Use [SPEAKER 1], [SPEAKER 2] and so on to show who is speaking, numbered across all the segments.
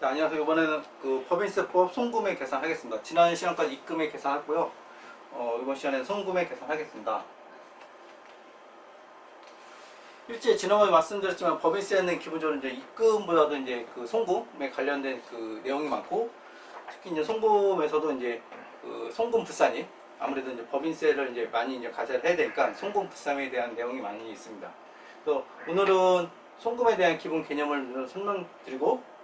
[SPEAKER 1] 네, 안녕하세요. 이번에는 그 법인세법 송금액 계산하겠습니다. 지난 시간까지 입금액 계산했고요. 이번 시간에는 송금액 계산하겠습니다. 일제 지난번에 말씀드렸지만 법인세는 기본적으로 이제 입금보다도 이제 그 송금에 관련된 그 내용이 많고, 특히 이제 송금에서도 이제 그 송금 불산입, 아무래도 이제 법인세를 이제 많이 이제 과세를 해야 되니까 송금 불산에 대한 내용이 많이 있습니다. 그래서 오늘은 송금에 대한 기본 개념을 설명드리고,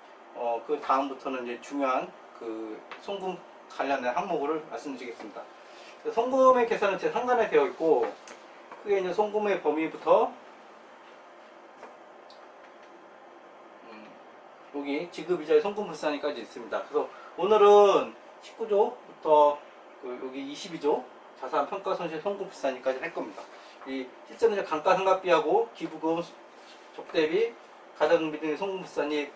[SPEAKER 1] 그 다음부터는 이제 중요한 그 송금 관련된 항목을 말씀드리겠습니다. 송금의 계산은 제 상단에 되어 있고, 크게 이제 송금의 범위부터 여기 지급이자의 송금불산위까지 있습니다. 그래서 오늘은 19조부터 여기 22조 자산평가손실 송금불산위까지 할 겁니다. 이 실제로 이제 감가상각비하고 기부금, 적대비, 가자금비 등의 송금불산위,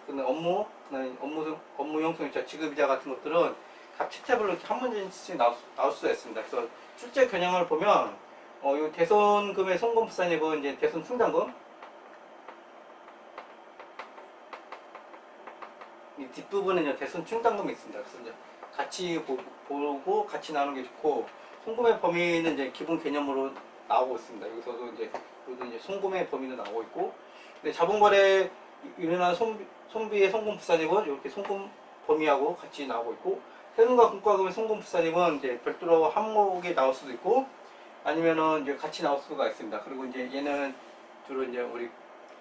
[SPEAKER 1] 업무 형성이자 지급이자 같은 것들은 각 채택별로 이렇게 한 문제씩 나올 수가 있습니다. 그래서 출제 겨냥을 보면 이 대손금의 송금불산위는 이제 대손 충당금, 이 뒷부분에 이제 대손 충당금이 있습니다. 그래서 이제 같이 보고 같이 나누는 게 좋고, 송금의 범위는 이제 기본 개념으로 나오고 있습니다. 여기서도 이제 송금의 범위도 나오고 있고, 근데 자본거래 일어난 손비의 송금불산입은 이렇게 송금 범위하고 같이 나오고 있고, 세금과 공과금의 송금불산입은 이제 별도로 항목에 나올 수도 있고, 아니면은 이제 같이 나올 수가 있습니다. 그리고 이제 얘는 주로 이제 우리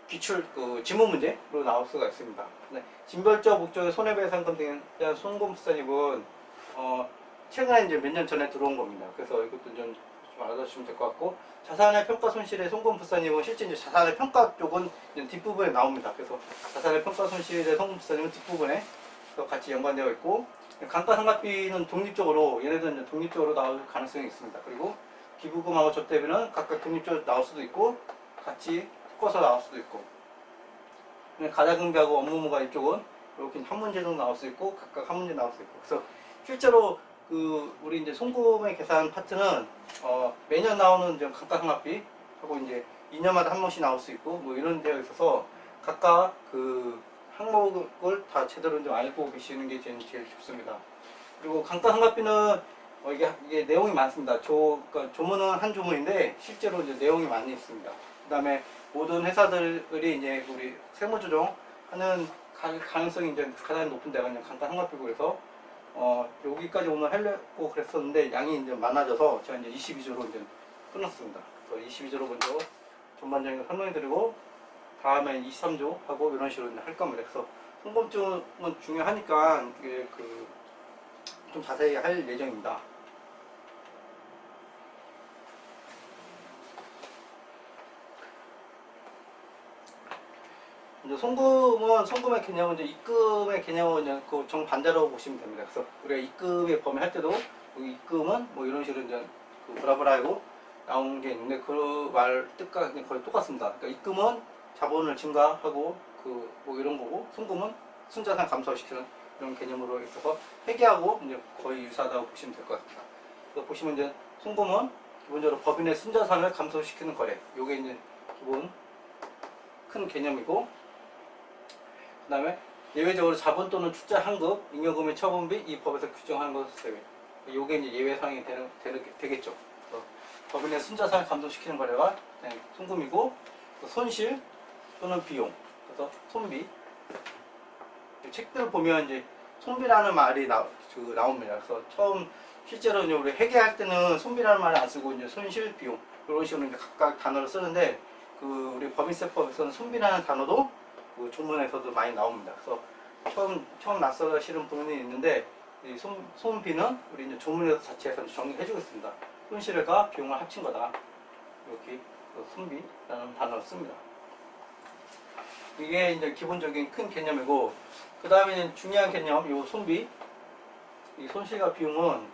[SPEAKER 1] 기출 지문 문제로 나올 수가 있습니다. 네, 징벌적 목적의 손해배상금 등에 대한 송금불산입은 최근에 이제 몇 년 전에 들어온 겁니다. 그래서 이것도 좀 알아두시면 될 것 같고, 자산의 평가 손실의 송금불산입은 실제 이제 자산의 평가 쪽은 뒷부분에 나옵니다. 그래서 자산의 평가 손실의 송금불산입은 뒷부분에 같이 연관되어 있고, 감가상각비는 독립적으로, 얘네들은 이제 독립적으로 나올 가능성이 있습니다. 그리고 기부금하고 적대비는 각각 독립적으로 나올 수도 있고, 같이 섞어서 나올 수도 있고, 가자금비하고 업무무관 이쪽은 이렇게 한 문제 정도 나올 수 있고, 각각 한 문제 나올 수 있고. 그래서 실제로 우리 이제 송금의 계산 파트는 매년 나오는 이제 감가상각비 하고 이제 2년마다 한 번씩 나올 수 있고 뭐 이런 되어 있어서 각각 그 항목을 다 제대로 좀 알고 계시는 게 제일 좋습니다. 그리고 감가상각비는 이게 내용이 많습니다. 그러니까 조문은 한 조문인데 실제로 이제 내용이 많이 있습니다. 그 다음에 모든 회사들이 이제 우리 세무조정하는 가능성이 이제 가장 높은 데가 이제 감가상각비고, 그래서 여기까지 오늘 하려고 그랬었는데 양이 이제 많아져서 제가 이제 22조로 이제 끊었습니다. 그래서 22조로 먼저 전반적인 걸 설명해드리고, 다음에 23조 하고 이런 식으로 이제 할 겁니다. 그래서 송금증은 중요하니까 이게 좀 자세히 할 예정입니다. 이제 송금의 개념은 이제 입금의 개념은 이제 그 정반대로 보시면 됩니다. 그래서 우리가 입금의 범위 할 때도 입금은 뭐 이런 식으로 이제 브라브라하고 나온 게 있는데, 그 말 뜻과 거의 똑같습니다. 그러니까 입금은 자본을 증가하고 뭐 이런 거고, 송금은 순자산 감소시키는 이런 개념으로 있어서 회계하고 이제 거의 유사하다고 보시면 될 것 같습니다. 그래서 보시면 이제 송금은 기본적으로 법인의 순자산을 감소시키는 거래, 요게 이제 기본 큰 개념이고, 그 다음에 예외적으로 자본 또는 출자 환급, 잉여금의 처분비, 이 법에서 규정하는 것을 제외. 요게 이제 예외사항이 되겠죠. 법인의 순자산을 감소시키는 거래가 송금이고, 손실 또는 비용, 그래서 손비. 책들 보면 이제 손비라는 말이 나옵니다. 그래서 실제로 이제 우리 회계할 때는 손비라는 말을 안 쓰고 이제 손실, 비용 이런 식으로 이제 각각 단어를 쓰는데, 우리 법인세법에서는 손비라는 단어도 그 조문에서도 많이 나옵니다. 그래서 처음 낯설으시는 분이 있는데, 이 손비는 우리 이제 조문에서 자체에서 정리해주고 있습니다. 손실과 비용을 합친 거다, 이렇게 손비라는 단어를 씁니다. 이게 이제 기본적인 큰 개념이고, 그 다음에 중요한 개념, 이 손비, 이 손실과 비용은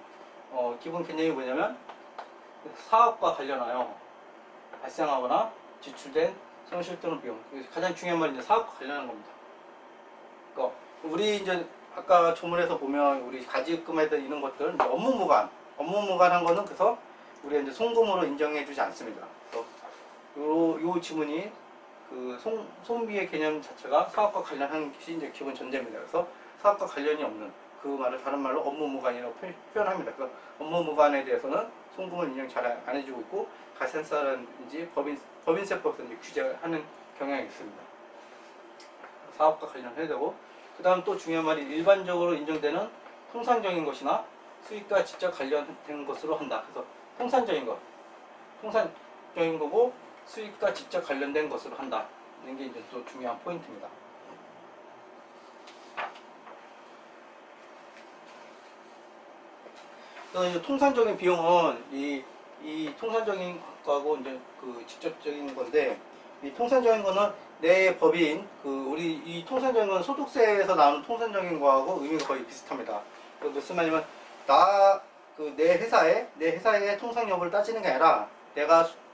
[SPEAKER 1] 기본 개념이 뭐냐면 사업과 관련하여 발생하거나 지출된 손실 또는 비용. 가장 중요한 말이 이제 사업과 관련한 겁니다. 그러니까 우리 이제 아까 조문에서 보면 우리 가지급금에 이런 것들 업무무관한 거는 그래서 우리가 이제 송금으로 인정해주지 않습니다. 그래서 요 지문이 그 소음비의 개념 자체가 사업과 관련한 것이 이제 기본 전제입니다. 그래서 사업과 관련이 없는, 그 말을 다른 말로 업무무관이라고 표현합니다. 그래서 업무무관에 대해서는 송금을 인정 잘 안 해주고 있고, 가센서라든지 법인세법에서 이제 규제하는 경향이 있습니다. 사업과 관련해야 되고, 그 다음 또 중요한 말이 일반적으로 인정되는 통상적인 것이나 수익과 직접 관련된 것으로 한다. 그래서 통상적인 거고 수익과 직접 관련된 것으로 한다. 이런 게 이제 또 중요한 포인트입니다. 그래서 이제 통상적인 비용은 이 통상적인 거하고 이제 그 직접적인 건데, 이 통상적인 거는 내 법인, 우리 이 통상적인 건 소득세에서 나오는 통상적인 거하고 의미가 거의 비슷합니다. 무슨 말이냐면 내 회사의 통상 여부를 따지는 게 아니라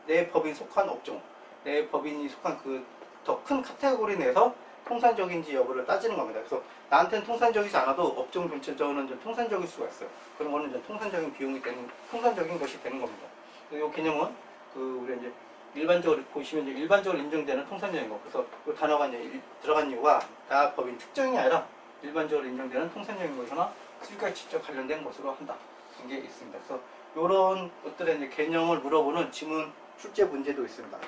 [SPEAKER 1] 내 법인 속한 업종, 내 법인이 속한 그 더 큰 카테고리 내에서 통상적인지 여부를 따지는 겁니다. 그래서 나한테는 통상적이지 않아도 업종 전체적으로는 좀 통상적일 수가 있어요. 그런 거는 이제 통상적인 것이 되는 겁니다. 이 개념은 우리 이제 일반적으로 보시면 이제 일반적으로 인정되는 통상적인 거. 그래서 이 단어가 이제 들어간 이유가 나 법인 특정이 아니라 일반적으로 인정되는 통상적인 것이나 수익과 직접 관련된 것으로 한다. 이런 게 있습니다. 그래서 이런 것들의 이제 개념을 물어보는 지문 출제 문제도 있습니다.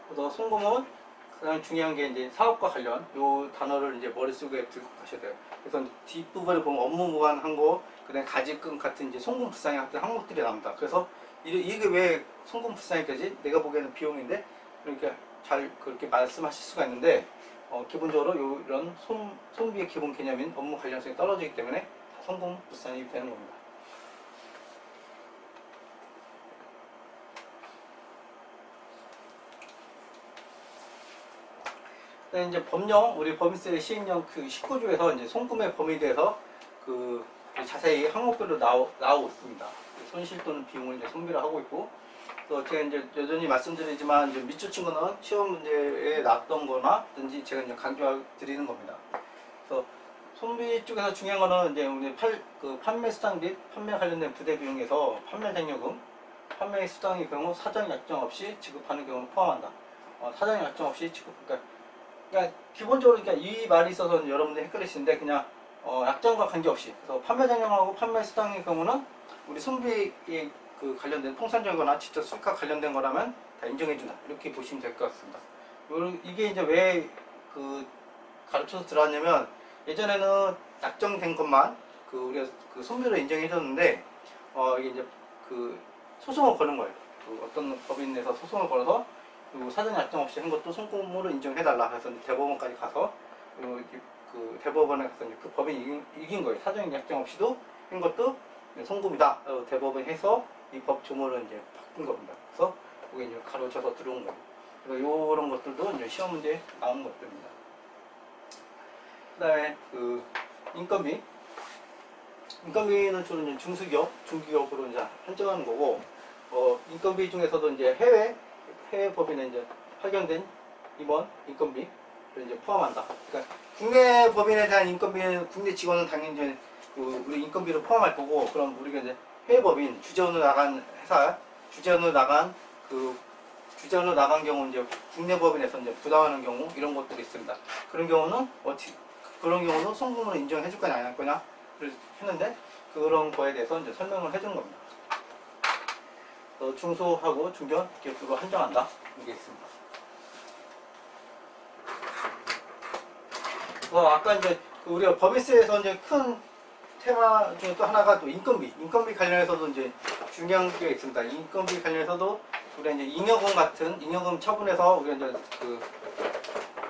[SPEAKER 1] 그래서 송금은 가장 중요한 게 이제 사업과 관련 요 단어를 이제 머릿속에 들고 가셔야 돼요. 그래서 뒷부분에 보면 업무 무관한 거, 그다음에 가지금 같은 이제 송금 불상의 같은 항목들이 나옵니다. 그래서 이게 왜 송금 불상이까지 내가 보기에는 비용인데 이렇게 잘 그렇게 말씀하실 수가 있는데, 기본적으로 이런 소음비의 기본 개념인 업무 관련성이 떨어지기 때문에 다 송금 불상이 되는 겁니다. 이제 법령, 우리 법인세 시행령 19조에서 이제 송금의 범위에 대해서 자세히 항목별로 나오고 있습니다. 손실 또는 비용을 이제 손비를 하고 있고, 또 제가 이제 여전히 말씀드리지만 이제 밑줄 친 거는 시험 문제에 나왔던 거나든지 제가 이제 강조드리는 겁니다. 그래서 손비 쪽에서 중요한 거는 이제 우리 판매 수당 및 판매 관련된 부대 비용에서 판매 잔여금, 판매 수당의 경우 사정 약정 없이 지급하는 경우를 포함한다. 사정 약정 없이 그러니까 기본적으로 이 말이 있어서 여러분들 헷갈리시는데, 그냥 약정과 관계없이, 그래서 판매 잔여하고 판매 수당의 경우는 우리 손비에 관련된 통상적이거나 직접 수익과 관련된 거라면 다 인정해준다. 이렇게 보시면 될 것 같습니다. 이게 이제 왜 가르쳐서 들어왔냐면, 예전에는 약정된 것만 우리가 손비로 인정해줬는데, 이게 이제 소송을 거는 거예요. 어떤 법인 내에서 소송을 걸어서 사전 약정 없이 한 것도 송금으로 인정해달라 해서 대법원까지 가서 대법원에 가서 그 법인이 이긴 거예요. 사전 약정 없이도 한 것도 송금이다. 대법원이 해서 이 법 조문을 이제 바꾼 겁니다. 그래서 그게 이제 가로쳐서 들어온 거예요. 그래서 이런 것들도 이제 시험 문제에 나오는 것들입니다. 그다음에 인건비. 인건비는 주로 이제 중소기업, 중기업으로 이제 한정하는 거고, 인건비 중에서도 이제 해외 법인에 이제 파견된 임원 인건비를 이제 포함한다. 그러니까 국내 법인에 대한 인건비는, 국내 직원은 당연히 이제 우리 인건비를 포함할 거고, 그럼 우리가 이제 해외 법인 주재원으로 나간 회사, 주재원으로 나간 경우 이제 국내 법인에서 이제 부당하는 경우, 이런 것들이 있습니다. 그런 경우는 송금으로 인정해줄 거냐 안 할 거냐를 했는데, 그런 거에 대해서 이제 설명을 해주는 겁니다. 중소하고 중견 기업으로 한정한다. 이게 있습니다. 아까 이제 우리가 법인세에서 이제 큰 테마 중에 또 하나가 또 인건비 관련해서도 이제 중요한 게 있습니다. 인건비 관련해서도 우리가 이제 잉여금 처분해서 우리가 이제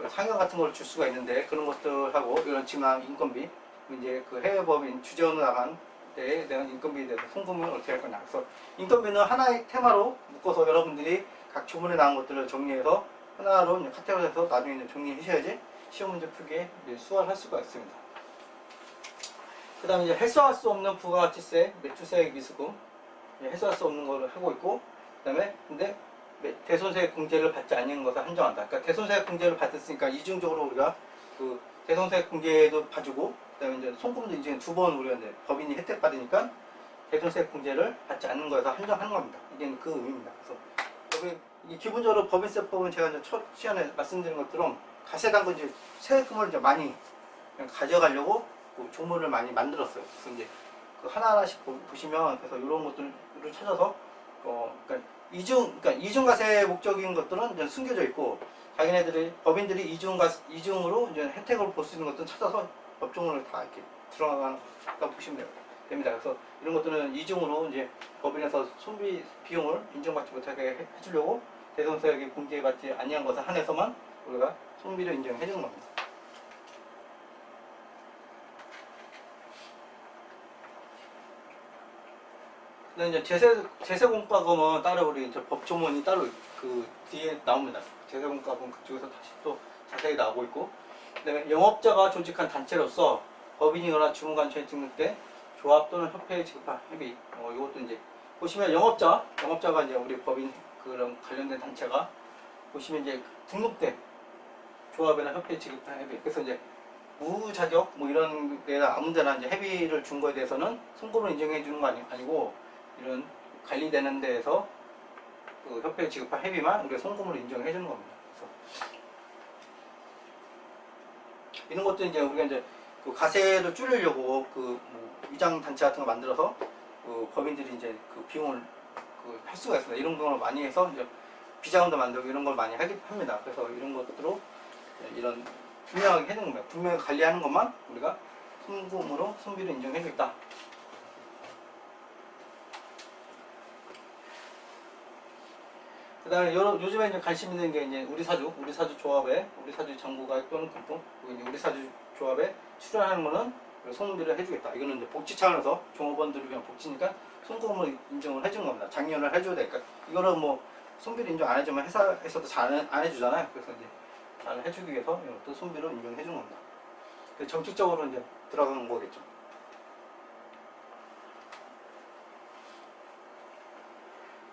[SPEAKER 1] 상여 같은 걸 줄 수가 있는데, 그런 것들하고 이런 지방 인건비, 이제 해외 법인 주재원으로 나간 때에 대한 인건비에 대해서 송금을 어떻게 할 거냐. 그래서 인건비는 하나의 테마로 묶어서 여러분들이 각 조문에 나온 것들을 정리해서 하나로 카테고리에서 나중에 이제 정리하셔야지 시험 문제 풀기에 수월할 수가 있습니다. 그 다음에 이제 해소할 수 없는 부가가치세, 매출세액 미수금, 해소할 수 없는 거를 하고 있고, 그 다음에 근데 대손세액 공제를 받지 않는 것을 한정한다. 그러니까 대손세액 공제를 받았으니까 이중적으로 우리가 대손세액 공제도 봐주고, 그 다음에 이제 송금도 이제 2번 우리가 이제 법인이 혜택 받으니까 대손세 공제를 받지 않는 거에서 한정하는 겁니다. 이게 그 의미입니다. 그래서 기본적으로 법인세법은 제가 이제 첫 시간에 말씀드린 것처럼 가세당근 이제 세금을 이제 많이 그냥 가져가려고 그 조문을 많이 만들었어요. 그래서 이제 그 하나하나씩 보시면 그래서 이런 것들을 찾아서 그러니까 이중과세 목적인 것들은 이제 숨겨져 있고 자기네들이 법인들이 이중으로 이제 혜택을 볼 수 있는 것들은 찾아서 법조문을 다 이렇게 들어가다고 보시면 됩니다. 그래서 이런 것들은 이중으로 이제 법인에서 손비 비용을 인정받지 못하게 해주려고 대손세액이 공제받지 아니한 것을 한해서만 우리가 손비를 인정해 주는 겁니다. 근데 이제 제세공과금은 따로 우리 이제 법조문이 따로 그 뒤에 나옵니다. 제세공과금 그쪽에서 다시 또 자세히 나오고 있고, 그다음에 영업자가 조직한 단체로서 법인이거나 주무관청에 등록돼 조합 또는 협회에 지급한 회비, 이것도 이제 보시면 영업자가 이제 우리 법인 그런 관련된 단체가 보시면 이제 등록된 조합이나 협회에 지급한 회비. 그래서 이제 무자격 뭐 이런 데나 아무데나 이제 회비를 준 거에 대해서는 송금을 인정해 주는 거 아니고 이런 관리되는 데에서 그 협회에 지급한 회비만 우리가 송금으로 인정해 주는 겁니다. 그래서 이런 것도 이제 우리가 이제 그 가세를 줄이려고 그 뭐 위장 단체 같은 거 만들어서 그 법인들이 이제 그 비용을 그 할 수가 있습니다. 이런 걸 많이 해서 이제 비자금도 만들고 이런 걸 많이 합니다. 그래서 이런 것들로 이런 분명하게 해놓은 겁니다. 분명히 관리하는 것만 우리가 송금으로 손비를 인정해 주겠다. 그 다음에 요즘에 이제 관심 있는 게 이제 우리사주 조합에, 우리사주 장부가입 또는 금품, 우리사주 조합에 출연하는 거는 송금비를 해주겠다. 이거는 이제 복지 차원에서 종업원들을 위한 복지니까 송금을 인정을 해주는 겁니다. 장려를 해줘야 되니까. 이거는 뭐 손비를 인정 안 해주면 회사에서도 잘 안 해주잖아요. 그래서 이제 잘 해주기 위해서 이것도 손비로 인정해 주는 겁니다. 정책적으로 이제 들어가는 거겠죠.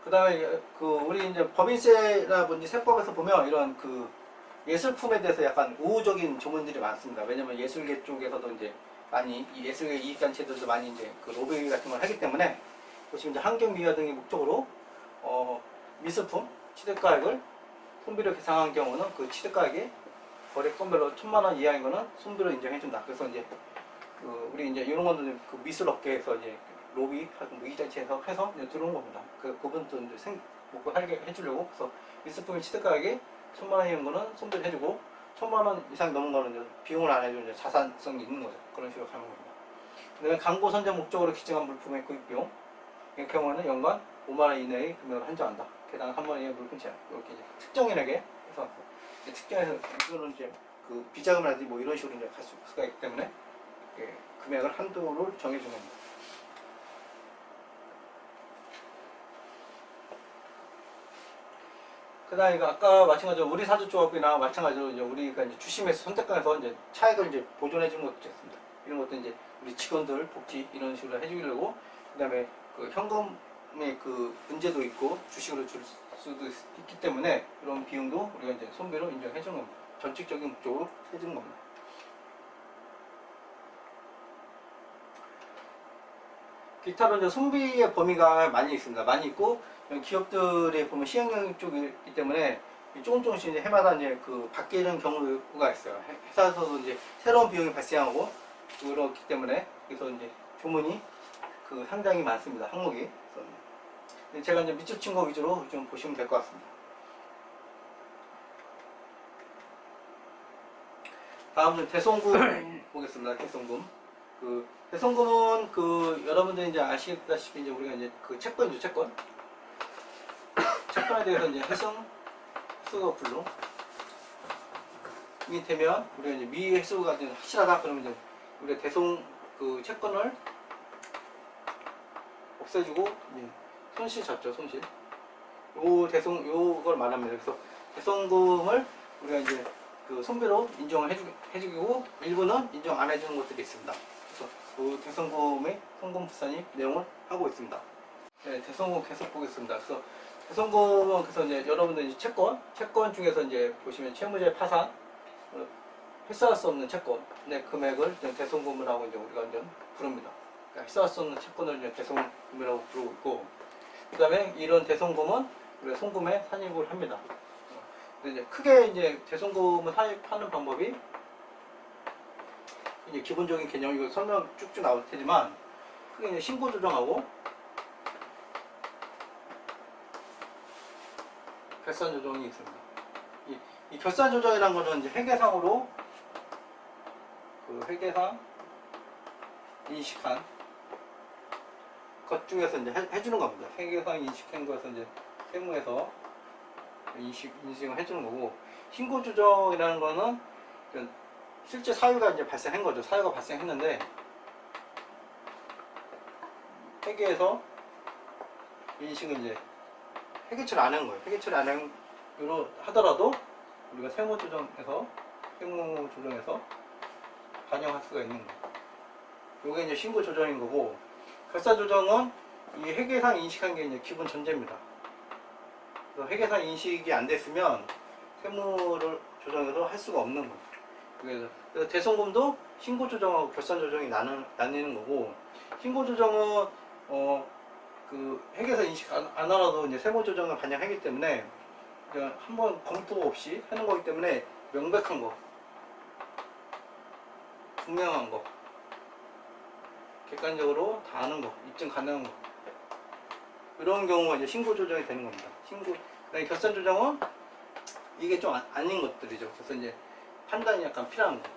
[SPEAKER 1] 그 다음에 우리 이제 법인세라든지 세법에서 보면 이런 그 예술품에 대해서 약간 우호적인 조문들이 많습니다. 왜냐면 예술계 쪽에서도 이제 많이 이 예술계 이익단체들도 많이 이제 그 로비 같은 걸 하기 때문에 보시면 이제 환경미화 등의 목적으로 미술품 취득가액을 손비로 계상한 경우는 그 취득가액이 거래건별로 1000만원 이하인 거는 손비로 인정해준다. 그래서 이제 우리 이제 이런 거는 그 미술업계에서 이제 로비하고 뭐 이익단체에서 해서 이제 들어온 겁니다. 그 부분도 이제 먹고 살게 해주려고. 그래서 미술품의 취득가액이 1000만원 이하인 거는 손비를 해주고 1000만원 이상 넘은 거는 이제 비용을 안 해주는 이제 자산성이 있는 거죠. 그런 식으로 가는 겁니다. 그다음에 광고 선정 목적으로 기증한 물품의 구입 비용 이 경우에는 연간 5만원 이내의 금액을 한정한다. 개당 3만원 이하의 물품 제한. 이렇게 이제 특정인에게 해서 특정해서 이거는 이제 그 비자금이라든지 뭐 이런 식으로 이제 갈 수가 있기 때문에 금액을 한도를 정해주는 겁니다. 그 다음에 아까 마찬가지로 우리 사주조합이나 마찬가지로 이제 우리가 이제 주심에서 선택관에서 이제 차액을 이제 보존해 주는 것도 있습니다. 이런 것도 이제 우리 직원들 복지 이런 식으로 해주려고. 그 다음에 그 현금의 그 문제도 있고 주식으로 줄 수도 있기 때문에 그런 비용도 우리가 이제 손비로 인정해 주는 겁니다. 전칙적인 목적으로 해주는 겁니다. 기타로 이제 손비의 범위가 많이 있습니다. 많이 있고 기업들이 보면 시행령 쪽이기 때문에 조금씩 이제 해마다 이제 그 바뀌는 경우가 있어요. 회사에서도 이제 새로운 비용이 발생하고 그렇기 때문에 그래서 이제 조문이 그 상당히 많습니다. 항목이. 그래서 제가 이제 밑줄 친 거 위주로 좀 보시면 될 것 같습니다. 다음은 대손금 보겠습니다. 대손금. 그 대손금은 그 여러분들이 이제 아시다시피 이제 우리가 이제 그 채권이죠, 채권. 채권에 대해서 이제 해승수가 불로 이 되면 우리가 이제 미해수가 확실하다 그러면 이제 우리가 대손 그 채권을 없애주고 손실 잡죠, 손실. 요걸 말합니다. 그래서 대손금을 우리가 이제 그 손비로 인정을 해주고 일부는 인정 안 해주는 것들이 있습니다. 그래서 그 대손금의 송금 부산이 내용을 하고 있습니다. 네, 대손금 계속 보겠습니다. 그래서 대손금은 그래서 이제 여러분들 이제 채권 중에서 이제 보시면 채무자의 파산, 회수할 수 없는 채권의 금액을 대손금을 하고 이제 우리가 이제 부릅니다. 그러니까 해소할 수 없는 채권을 이제 대손금이라고 부르고 있고, 그 다음에 이런 대손금은 우리가 송금에 산입을 합니다. 근데 이제 크게 이제 대손금을 산입하는 방법이 이제 기본적인 개념, 이거 설명 쭉쭉 나올 테지만 크게 이제 신고 조정하고 결산 조정이 있습니다. 이 결산 조정이라는 거는 이제 회계상으로 그 회계상 인식한 것 중에서 이제 해주는 겁니다. 회계상 인식한 것에서 이제 세무에서 인식을 해주는 거고, 신고 조정이라는 거는 실제 사유가 이제 발생한 거죠. 사유가 발생했는데 회계에서 인식을 이제 회계 처리 안 한 거예요. 회계 처리 안 한 거로 하더라도 우리가 세무 조정에서 반영할 수가 있는 거예요. 이게 이제 신고 조정인 거고, 결산 조정은 이 회계상 인식한 게 이제 기본 전제입니다. 그래서 회계상 인식이 안 됐으면 세무를 조정해서 할 수가 없는 거예요. 그래서 대손금도 신고 조정하고 결산 조정이 나뉘는 거고, 신고 조정은 그 회계상 인식 안 하라도 이제 세무 조정을 반영하기 때문에 한번 검토 없이 하는 거기 때문에 명백한 거, 분명한 거, 객관적으로 다 아는 거, 입증 가능한 거, 이런 경우가 이제 신고 조정이 되는 겁니다. 결산 조정은 이게 좀 아닌 것들이죠. 그래서 이제 판단이 약간 필요한 거,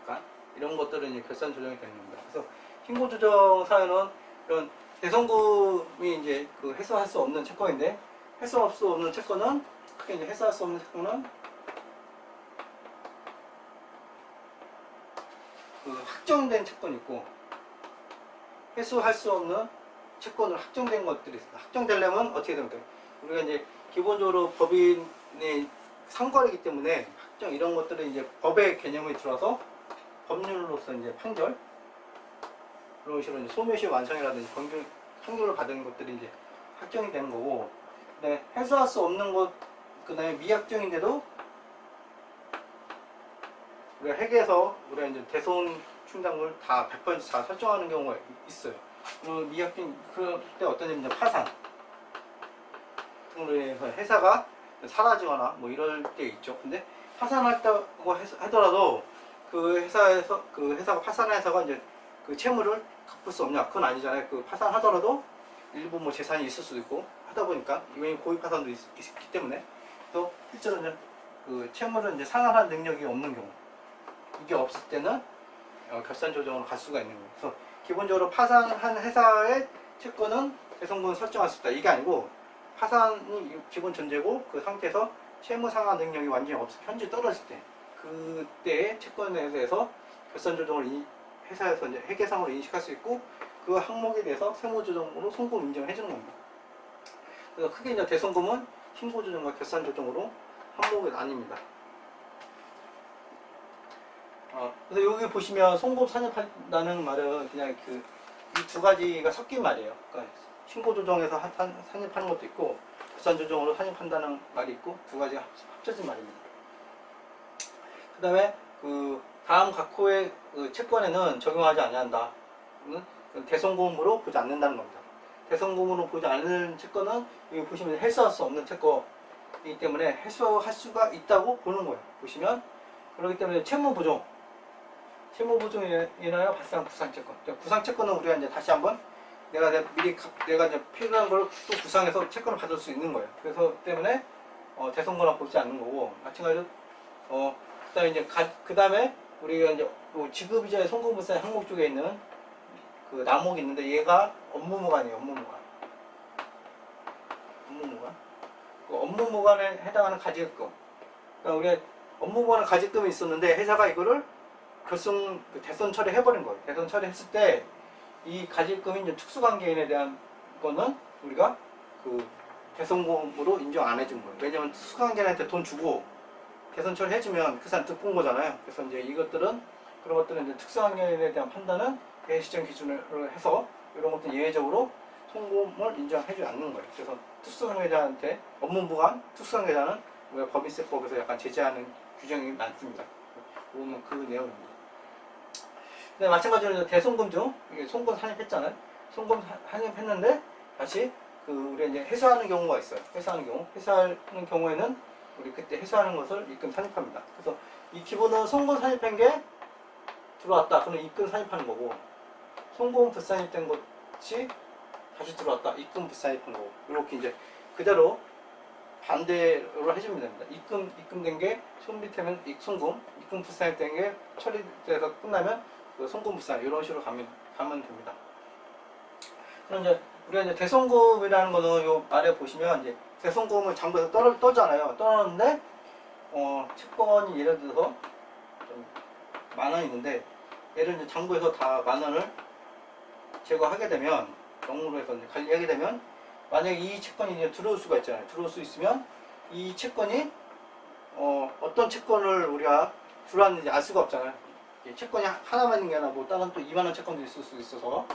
[SPEAKER 1] 약간 이런 것들은 이제 결산 조정이 되는 겁니다. 그래서 신고 조정 사유는 이런 대손금이 이제 그 해소할 수 없는 채권인데, 해소할 수 없는 채권은 크게 이제 해소할 수 없는 채권은 그 확정된 채권이 있고, 해소할 수 없는 채권을 확정된 것들이 있습니다. 확정되려면 어떻게 됩니까? 우리가 이제 기본적으로 법인의 상거래이기 때문에 확정 이런 것들은 이제 법의 개념에 들어서 법률로서 이제 판결, 그런 식으로 이제 소멸시 완성이라든지 판결을 받은 것들이 이제 확정이 되는 거고, 그다음에 해소할 수 없는 것, 그다음에 미확정인데도 우리가 회계에서 우리가 이제 대손 충당을 다 100% 다 설정하는 경우가 있어요. 그리고 미확정, 그럴 때 어떤 일이냐, 파산 등으로 인해서 회사가 사라지거나 뭐 이럴 때 있죠. 근데 파산했다고 하더라도 그 회사가 파산한 회사가 이제 그 채무를 갚을 수 없냐? 그건 아니잖아요. 그 파산하더라도 일부 뭐 재산이 있을 수도 있고 하다 보니까 이번에 고의 파산도 있기 때문에, 또 실제로 이제 그 채무를 이제 상환할 능력이 없는 경우, 이게 없을 때는 결산 조정으로 갈 수가 있는 거예요. 그래서 기본적으로 파산한 회사의 채권은 대손금을 설정할 수 있다. 이게 아니고 파산이 기본 전제고, 그 상태에서 채무 상환 능력이 완전히 현재 떨어질 때, 그때의 채권에 대해서 결산 조정을 회사에서 이제 회계상으로 인식할 수 있고, 그 항목에 대해서 세무 조정으로 송금 인정을 해주는 겁니다. 그래서 크게 이제 대손금은 신고 조정과 결산 조정으로 항목이 나뉩니다. 그래서 여기 보시면 송금 산입한다는 말은 그냥 이 두 가지가 섞인 말이에요. 그러니까 신고 조정에서 산입하는 것도 있고, 결산 조정으로 산입한다는 말이 있고, 두 가지가 합쳐진 말입니다. 그 다음에 그 다음 각 호의 그 채권에는 적용하지 아니한다. 대손금으로 보지 않는다는 겁니다. 대손금으로 보지 않는 채권은 여기 보시면 해소할 수 없는 채권이기 때문에 해소할 수가 있다고 보는 거예요. 보시면 그렇기 때문에 채무보증 인하여 발생한 구상채권. 구상채권은 우리가 이제 다시 한번 내가 이제 필요한 걸 또 구상해서 채권을 받을 수 있는 거예요. 그래서 때문에 대손금으로 보지 않는 거고, 마찬가지로 그다음에 이제 그다음에 우리가 이제 지급 이전의 송금부세 항목 쪽에 있는 그 나목이 있는데, 얘가 업무무관이에요. 업무무관에 해당하는 가지금. 그러니까 우리가 업무무관의 가지금이 있었는데 회사가 이거를 대손 처리해버린 거예요. 대손 처리했을 때 이 가지금이 이제 특수관계인에 대한 거는 우리가 그 대손금으로 인정 안 해준 거예요. 왜냐면 특수관계인한테 돈 주고 대손 처리해주면 그 사람 득본 거잖아요. 그래서 이제 그런 것들은 이제 특수관계인에 대한 판단은 대시정 기준으로 해서 이런 것들 예외적으로 송금을 인정해주지 않는 거예요. 그래서 특수관계자한테 업무무관 특수관계자는 우리가 법인세법에서 약간 제재하는 규정이 많습니다. 오늘 그 내용입니다. 근데 마찬가지로 이제 대송금 중 이게 송금 산입했잖아요. 송금 산입했는데 다시 그 우리 이제 회수하는 경우가 있어요. 회수하는 경우에는 우리 그때 회수하는 것을 입금 산입합니다. 그래서 이 기본은 송금 산입한 게 들어왔다. 그러면 입금 산입하는 거고, 송금 불산입된 것이 다시 들어왔다. 입금 불산입한 거고, 이렇게 이제 그대로 반대로 해주면 됩니다. 입금된 게 손밑에면 송금, 입금 불산입된 게 처리돼서 끝나면 그 송금 불산 이런 식으로 가면 됩니다. 그럼 이제 우리가 이제 대송금이라는 거는 요 아래 보시면 이제 대송금을 장부에서 떠잖아요. 떠는데 채권이 예를 들어서 좀 10,000원 있는데 얘를 이제 장부에서 다 10,000원을 제거하게 되면 영으로 해서 이제 관리하게 되면 만약에 이 채권이 이제 들어올 수가 있잖아요. 들어올 수 있으면 이 채권이 어떤 채권을 우리가 들어왔는지 알 수가 없잖아요. 채권이 하나만 있는 게 아니라 뭐 다른 또 20,000원 채권도 있을 수 있어서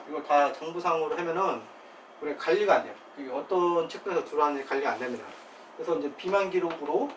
[SPEAKER 1] 이걸 다 장부상으로 하면은 우리가 관리가 안 돼요. 어떤 채권에서 들어왔는지 관리가 안 됩니다. 그래서 이제 비만 기록으로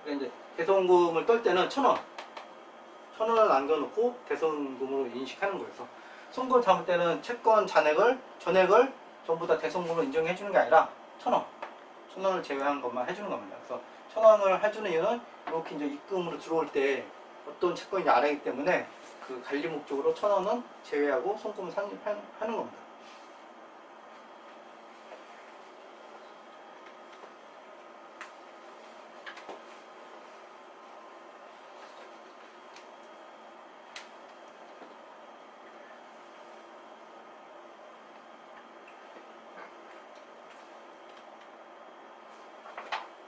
[SPEAKER 1] 이제 대송금을 떨 때는 1,000원을 남겨놓고 대송금으로 인식하는 거예요. 그래서 송금 담을 때는 채권 전액을 전부 다 대송금으로 인정해 주는 게 아니라 1,000원을 제외한 것만 해주는 겁니다. 그래서 1,000원을 해주는 이유는 이렇게 이제 입금으로 들어올 때 어떤 채권인지 알아야하기 때문에 그 관리 목적으로 1,000원은 제외하고 송금을 산입하는 겁니다.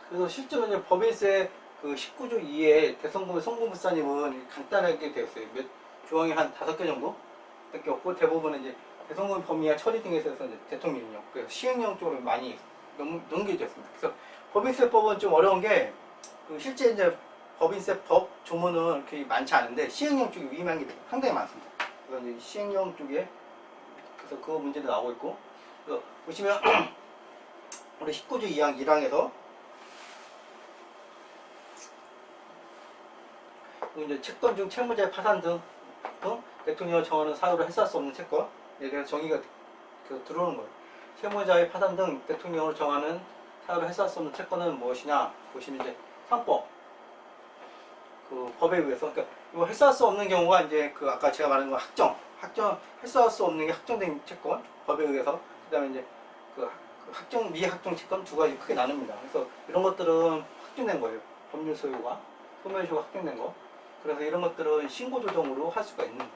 [SPEAKER 1] 그래서 실제로 이제 법인세 그 19조 2에 대송금의 송금불산임은 간단하게 되어 있어요. 조항이 한 5개 정도 밖에 없고 대부분은 이제 대송금 범위와 처리 등에 있어서 이제 대통령령, 그래서 시행령 쪽으로 많이 넘겨져 있습니다. 그래서 법인세법은 좀 어려운 게 그 실제 이제 법인세법 조문은 그렇게 많지 않은데 시행령 쪽이 위임한 게 상당히 많습니다. 그래서 이제 시행령 쪽에 그래서 그 문제도 나오고 있고, 그래서 보시면 우리 19조 2항 1항에서 이제 채권 중 채무자의 파산 등 대통령이 정하는 사유로 해소할 수 없는 채권에 대해서 정의가 들어오는 거예요. 채무자의 파산 등 대통령으로 정하는 사유로 해소할 수 없는 채권은 무엇이냐 보시면 이제 상법 그 법에 의해서, 그러니까 이거 해소할 수 없는 경우가 이제 그 아까 제가 말한 거 확정 해소할 수 없는 게 확정된 채권 법에 의해서, 그다음에 이제 그 확정 미확정 채권 두 가지 크게 나눕니다. 그래서 이런 것들은 확정된 거예요. 법률 소유가 소멸시효가 확정된 거. 그래서 이런 것들은 신고 조정으로 할 수가 있는 거예요.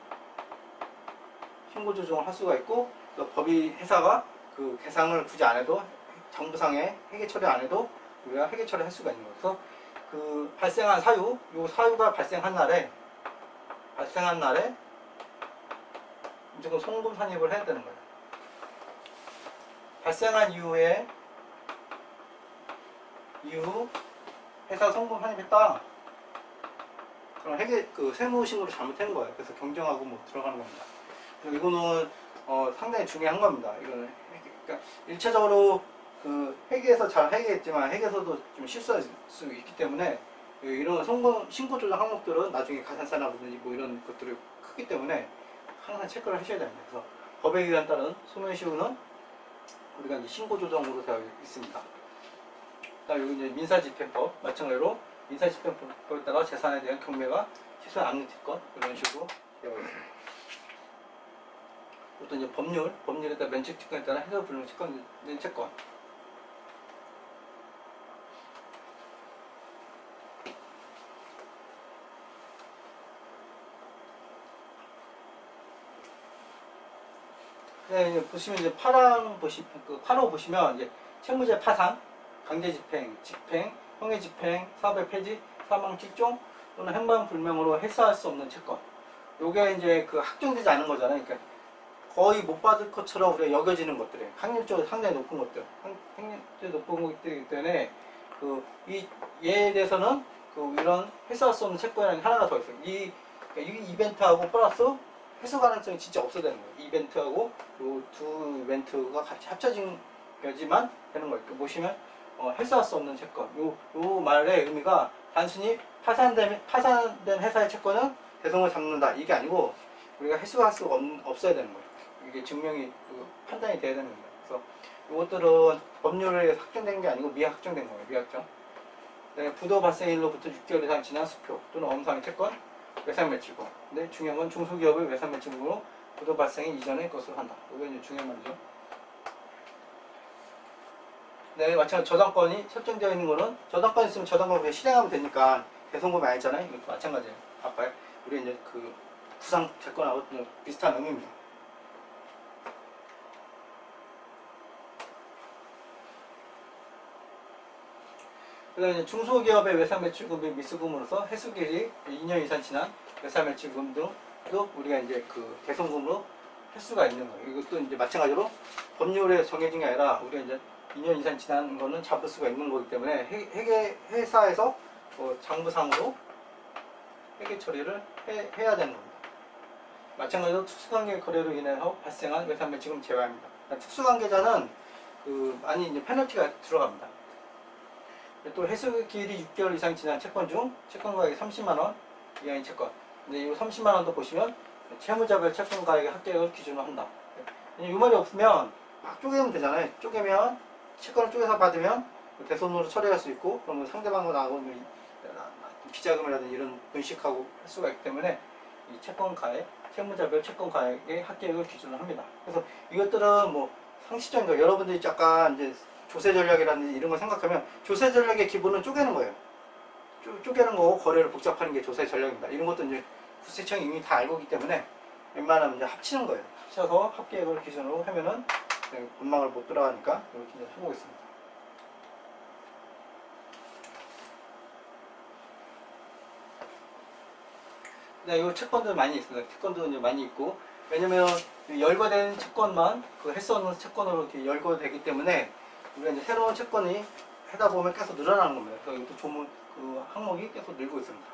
[SPEAKER 1] 신고 조정을 할 수가 있고, 법이 회사가 그 계상을 굳이 안 해도 장부상에 회계 처리 안 해도 우리가 회계 처리할 수가 있는 거예요. 그래서 그 발생한 사유, 요 사유가 발생한 날에 무조건 송금 산입을 해야 되는 거예요. 발생한 이후 회사 송금 산입했다. 그럼 회계 그 세무신고를 잘못한 거예요. 그래서 경정하고 뭐 들어가는 겁니다. 이거는 상당히 중요한 겁니다. 이거는 그러니까 1차적으로 그 회계에서 잘 회계했지만 회계에서도 좀 실수할 수 있기 때문에 이런 송금 신고 조정 항목들은 나중에 가산세라든지 뭐 이런 것들이 크기 때문에 항상 체크를 하셔야 됩니다. 그래서 법에 의한 따른 소멸시효는 우리가 이제 신고 조정으로 되어 있습니다. 그다음 여기 이제 민사집행법 마찬가지로 민사집행법에 따라 재산에 대한 경매가 시설 압류 특권 이런 식으로 되어 있습니다. 또 이제 법률에 따라 면책 특권에 따라 해서 불능 특권된 채권. 네, 보시면 이제 8호 보시면 이제 채무자 파산, 강제집행, 집행, 형해집행, 사업의 폐지, 사망 실종 또는 행방불명으로 해소할 수 없는 채권. 요게 이제 그 확정되지 않은 거잖아요. 그러니까 거의 못 받을 것처럼 우리가 여겨지는 것들이에요. 확률적으로 상당히 높은 것들. 확률적으로 높은 것들이기 때문에 얘에 대해서는 이런 해소할 수 없는 채권이 하나가 더 있어요. 이 이벤트하고 플러스 해소 가능성이 진짜 없어야 되는 거예요. 이벤트하고 요 두 이벤트가 같이 합쳐진 거지만 되는 거예요. 보시면 해소할 수 없는 채권. 요 말의 의미가 단순히 파산된 회사의 채권은 대손을 잡는다 이게 아니고 우리가 해수할 수가 없어야 되는 거예요. 이게 증명이 판단이 돼야 되는 거예요. 그래서 이것들은 법률에 확정된 게 아니고 미확정된 거예요. 미확정. 네, 부도 발생일로부터 6개월 이상 지난 수표 또는 엄상의 채권 외상 매치고. 근데 중요한 건 중소기업의 외상 매치금으로 부도 발생이 이전의 것으로 한다. 이게 이제 중요한 말이죠. 네, 마찬가지로 저당권이 설정되어 있는 거는 저당권 있으면 저당권 그냥 실행하면 되니까 대손금이 아니잖아요. 이것도 마찬가지예요. 아까 우리 이제 그 구상 채권하고 비슷한 의미입니다. 그다음에 이제 중소기업의 외상 매출금이 미수금으로서 해수기일이 2년 이상 지난 외상 매출금도 우리가 이제 그 대손금으로 할 수가 있는 거예요. 이것도 이제 마찬가지로 법률에 정해진 게 아니라 우리가 이제 2년 이상 지난 거는 잡을 수가 있는 거기 때문에 회사에서 장부상으로 회계 처리를 해야 되는 겁니다. 마찬가지로 특수관계 거래로 인해서 발생한 외상 매출금 제외합니다. 특수관계자는 많이 이제 페널티가 들어갑니다. 또 해수기일이 6개월 이상 지난 채권 중 채권 가액이 30만 원 이하인 채권. 근데 이 30만 원도 보시면 채무자별 채권 가액의 합계액을 기준으로 한다. 이 말이 없으면 막 쪼개면 되잖아요. 쪼개면 채권을 쪼개서 받으면 대손으로 처리할 수 있고 그러면 상대방하고 비자금이라든지 이런 분식하고 할 수가 있기 때문에 이 채권 가액, 채무자별 채권 가액의 합계액을 기준으로 합니다. 그래서 이것들은 뭐 상식적인 거 여러분들이 약간 이제 조세 전략이라든지 이런 걸 생각하면 조세 전략의 기본은 쪼개는 거예요. 쪼개는 거고 거래를 복잡하는 게 조세 전략입니다. 이런 것도 이제 국세청이 이미 다 알고 있기 때문에 웬만하면 이제 합치는 거예요. 합쳐서 합계액을 기준으로 하면은 문망을 못 들어가니까 이렇게 이제 해보겠습니다. 네, 이 채권도 많이 있습니다. 채권도 이제 많이 있고 왜냐면 열거된 채권만 그 헬스원은 채권으로 이렇게 열거되기 때문에 우리가 이제 새로운 채권이 하다 보면 계속 늘어나는 겁니다. 그래서 이것도 조문 그 항목이 계속 늘고 있습니다.